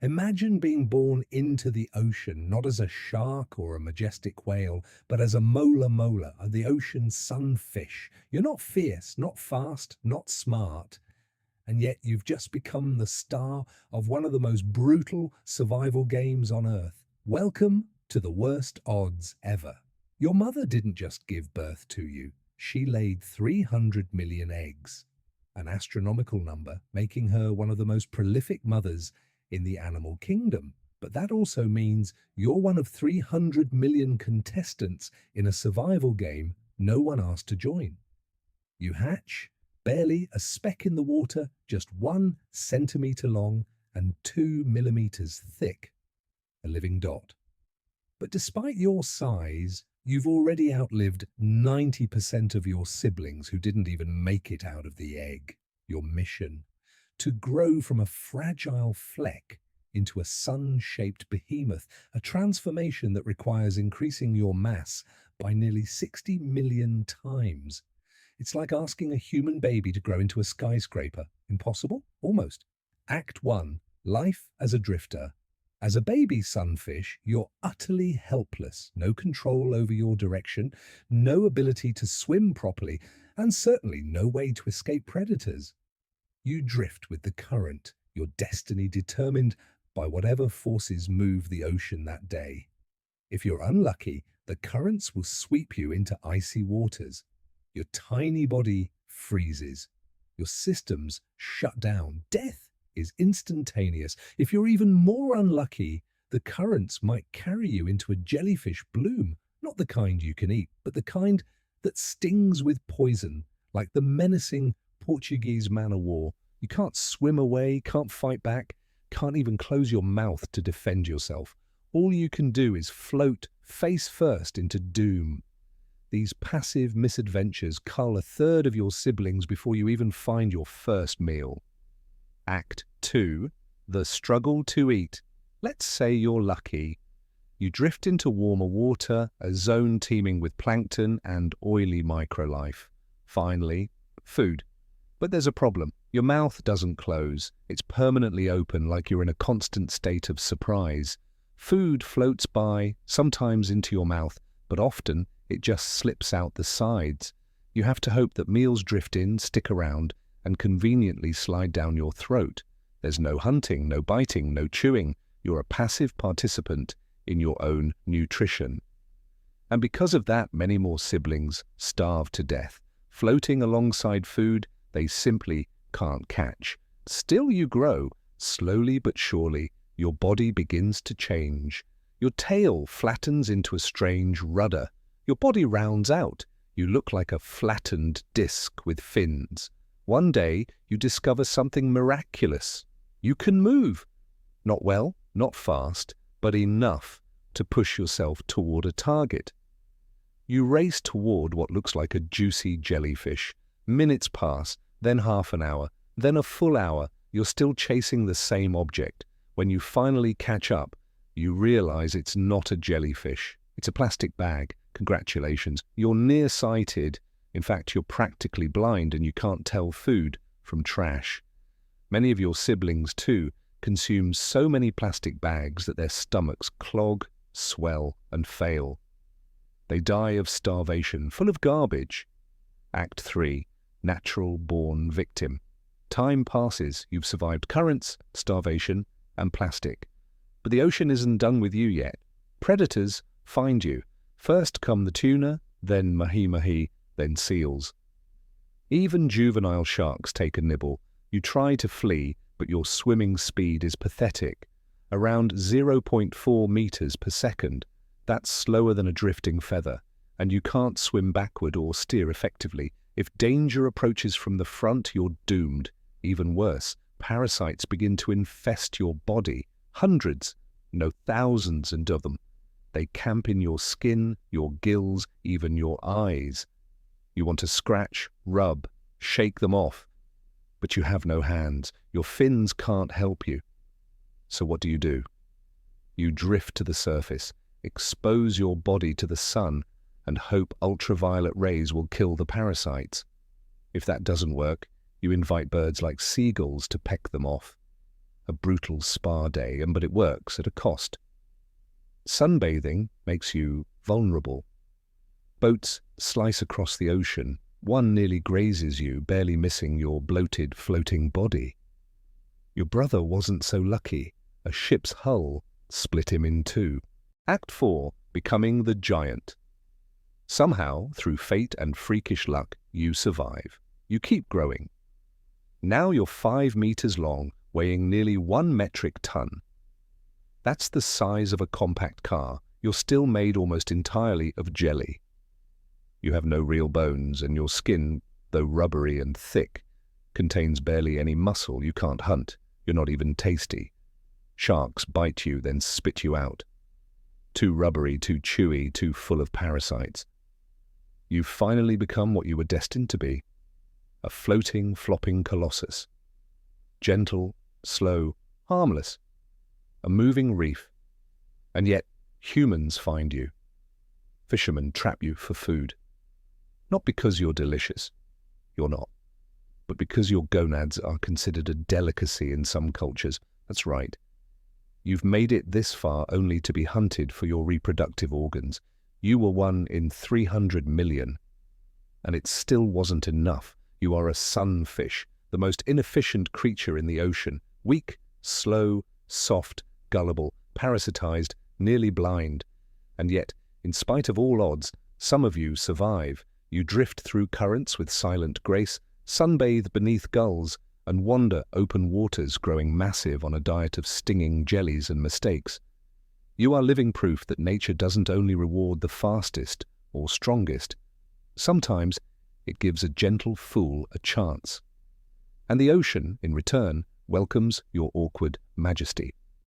Imagine being born into the ocean, not as a shark or a majestic whale, but as a mola, the ocean sunfish. You're not fierce, not fast, not smart, and yet you've just become the star of one of the most brutal survival games on Earth. Welcome to the worst odds ever. Your mother didn't just give birth to you, she laid 300 million eggs, an astronomical number, making her one of the most prolific mothers in the animal kingdom. But that also means you're one of 300 million contestants in a survival game no one asked to join. You hatch, barely a speck in the water, just 1 centimeter long and 2 millimeters thick, a living dot. But despite your size, you've already outlived 90% of your siblings who didn't even make it out of the egg. Your mission: to grow from a fragile fleck into a sun-shaped behemoth, a transformation that requires increasing your mass by nearly 60 million times. It's like asking a human baby to grow into a skyscraper. Impossible? Almost. Act 1. Life as a drifter. As a baby sunfish, you're utterly helpless. No control over your direction, no ability to swim properly, and certainly no way to escape predators. You drift with the current, your destiny determined by whatever forces move the ocean that day. If you're unlucky, the currents will sweep you into icy waters. Your tiny body freezes. Your systems shut down. Death is instantaneous. If you're even more unlucky, the currents might carry you into a jellyfish bloom, not the kind you can eat, but the kind that stings with poison, like the menacing Portuguese man-o'-war. You can't swim away, can't fight back, can't even close your mouth to defend yourself. All you can do is float face first into doom. These passive misadventures cull a third of your siblings before you even find your first meal. Act 2. The struggle to eat. Let's say you're lucky. You drift into warmer water, a zone teeming with plankton and oily microlife. Finally, food. But there's a problem. Your mouth doesn't close. It's permanently open, like you're in a constant state of surprise. Food floats by, sometimes into your mouth, but often it just slips out the sides. You have to hope that meals drift in, stick around, and conveniently slide down your throat. There's no hunting, no biting, no chewing. You're a passive participant in your own nutrition. And because of that, many more siblings starve to death, floating alongside food they simply can't catch. Still you grow, slowly but surely. Your body begins to change. Your tail flattens into a strange rudder. Your body rounds out. You look like a flattened disc with fins. One day, you discover something miraculous. You can move. Not well, not fast, but enough to push yourself toward a target. You race toward what looks like a juicy jellyfish. Minutes pass, then half an hour, then a full hour. You're still chasing the same object. When you finally catch up, you realize it's not a jellyfish. It's a plastic bag. Congratulations. You're nearsighted. In fact, you're practically blind and you can't tell food from trash. Many of your siblings, too, consume so many plastic bags that their stomachs clog, swell, and fail. They die of starvation, full of garbage. Act 3. Natural-born victim. Time passes. You've survived currents, starvation, and plastic. But the ocean isn't done with you yet. Predators find you. First come the tuna, then mahi-mahi, then seals. Even juvenile sharks take a nibble. You try to flee, but your swimming speed is pathetic. Around 0.4 meters per second. That's slower than a drifting feather, and you can't swim backward or steer effectively. If danger approaches from the front, you're doomed. Even worse, parasites begin to infest your body. Hundreds, no thousands of them. They camp in your skin, your gills, even your eyes. You want to scratch, rub, shake them off, but you have no hands. Your fins can't help you. So what do? You drift to the surface, expose your body to the sun, and hope ultraviolet rays will kill the parasites. If that doesn't work, you invite birds like seagulls to peck them off. a brutal spa day, but it works at a cost. Sunbathing makes you vulnerable. Boats slice across the ocean. One nearly grazes you, barely missing your bloated, floating body. Your brother wasn't so lucky. A ship's hull split him in two. Act 4. Becoming the giant. Somehow, through fate and freakish luck, you survive. You keep growing. Now you're 5 meters long, weighing nearly 1 metric ton. That's the size of a compact car. You're still made almost entirely of jelly. You have no real bones, and your skin, though rubbery and thick, contains barely any muscle. You can't hunt. You're not even tasty. Sharks bite you, then spit you out. Too rubbery, too chewy, too full of parasites. You've finally become what you were destined to be. A floating, flopping colossus. Gentle, slow, harmless. A moving reef. And yet, humans find you. Fishermen trap you for food. Not because you're delicious. You're not. But because your gonads are considered a delicacy in some cultures. That's right. You've made it this far only to be hunted for your reproductive organs. You were 1 in 300 million. And it still wasn't enough. You are a sunfish, the most inefficient creature in the ocean. Weak, slow, soft, gullible, parasitized, nearly blind. And yet, in spite of all odds, some of you survive. You drift through currents with silent grace, sunbathe beneath gulls, and wander open waters, growing massive on a diet of stinging jellies and mistakes. You are living proof that nature doesn't only reward the fastest or strongest. Sometimes it gives a gentle fool a chance. And the ocean, in return, welcomes your awkward majesty.